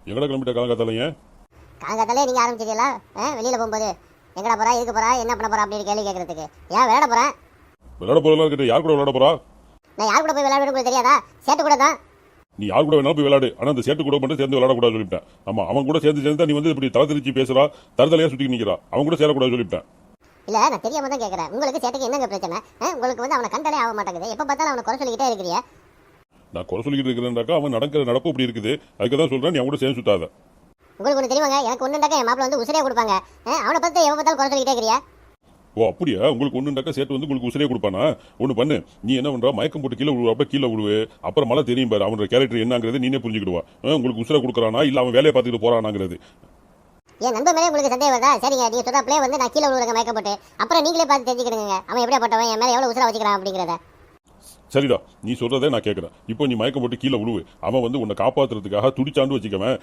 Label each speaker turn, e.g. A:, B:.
A: எங்கடா கிளம்பிட்ட காலங்காத்தாலைங்க?
B: காலங்காத்தாலே நீங்கள் ஆரம்பிச்சிட்டீங்களா? வெளியில் போகும்போது எங்கடா போகிறா, இதுக்கு போகிறா, என்ன பண்ண போகிறா அப்படின்னு கேள்வி கேட்குறதுக்கு. ஏன் விளையாட போகிறேன்?
A: விளையாட போறதெல்லாம் கிட்ட யார் கூட விளையாட போறா?
B: நான் யார் கூட போய் விளையாடுறது உங்களுக்கு தெரியாதா? சேட்டு கூட தான்.
A: நீ யார் கூட வேணாலும் போய் விளையாடு, ஆனா அந்த சேட்டு கூட மட்டும் சேர்ந்து விளையாடக்கூடாது சொல்லிட்டேன். ஆமா, அவன் கூட சேர்ந்து நீ வந்து இப்படி தலை திருச்சி பேசுறா, தரதலையா சுத்தி நிக்கிறா, அவன் கூட சேரக்கூடாது சொல்லிட்டேன்.
B: இல்லை, நான் தெரியாம தான் கேட்குறேன். உங்களுக்கு சேட்டுக்கு என்னங்க பிரச்சனை? உங்களுக்கு வந்து அவனை கண்டாலே ஆக மாட்டேங்குது. எப்போ பார்த்தாலும் அவனை குறை சொல்லிக்கிட்டே இருக்கிறியா?
A: நான் குறை சொல்லிக்கிட்டு இருக்கிறேன்டாக்கா அவன் நடக்கிற நடப்பு இப்படி இருக்குது, அதுக்கு தான் சொல்றேன் நீ அவன் கூட சேர்ந்து சுத்தாத.
B: உங்களுக்கு ஒன்று தெரியுமாங்க, எனக்கு ஒன்றுண்டாக்கா என் மாப்பிள்ள வந்து உசிரியா கொடுப்பாங்க. அவனை பார்த்து எப்போ பார்த்தாலும் குறை சொல்லிக்கிட்டே இருக்கிறியா?
A: ஓ அப்படியா? உங்களுக்கு ஒண்ணுண்டாக்கா சேட்டு வந்து உங்களுக்கு உசிரியே கொடுப்பானா? ஒண்ணு பண்ணு, நீ என்ன பண்றா, மயக்கம் போட்டு கீழே விழுவ, அப்ப கீழே விழுவு, அப்புறம் மழை தெரியும் பாரு அவனோட கேரக்டர் என்னங்கிறது நீனே புரிஞ்சுக்கிடுவா. உங்களுக்கு உசிரை கொடுக்குறானா இல்ல அவன் வேலையை பார்த்துக்கிட்டு போறானாங்கிறது.
B: என் நண்பன் மேலே உங்களுக்கு சந்தேகம் வருதா? சரிங்க, நீங்க சொல்ற பிளே வந்து நான் கீழே விழுவுறங்க மயக்கம் போட்டு, அப்புறம் நீங்களே பார்த்து தெரிஞ்சுக்கிடுங்க அவன் எப்படியாப்பட்டவன், என் மேலே எவ்வளோ உசுரா வச்சுக்கிறான் அப்படிங்கிறத.
A: சரிடா, நீ சொல்றதே நான் கேட்கறேன். இப்போ நீ மயக்கம் போட்டு கீழே விழுவு, அவன் வந்து உன்னை காப்பாத்துறதுக்காக துடிச்சாண்டு வச்சுக்கவன்,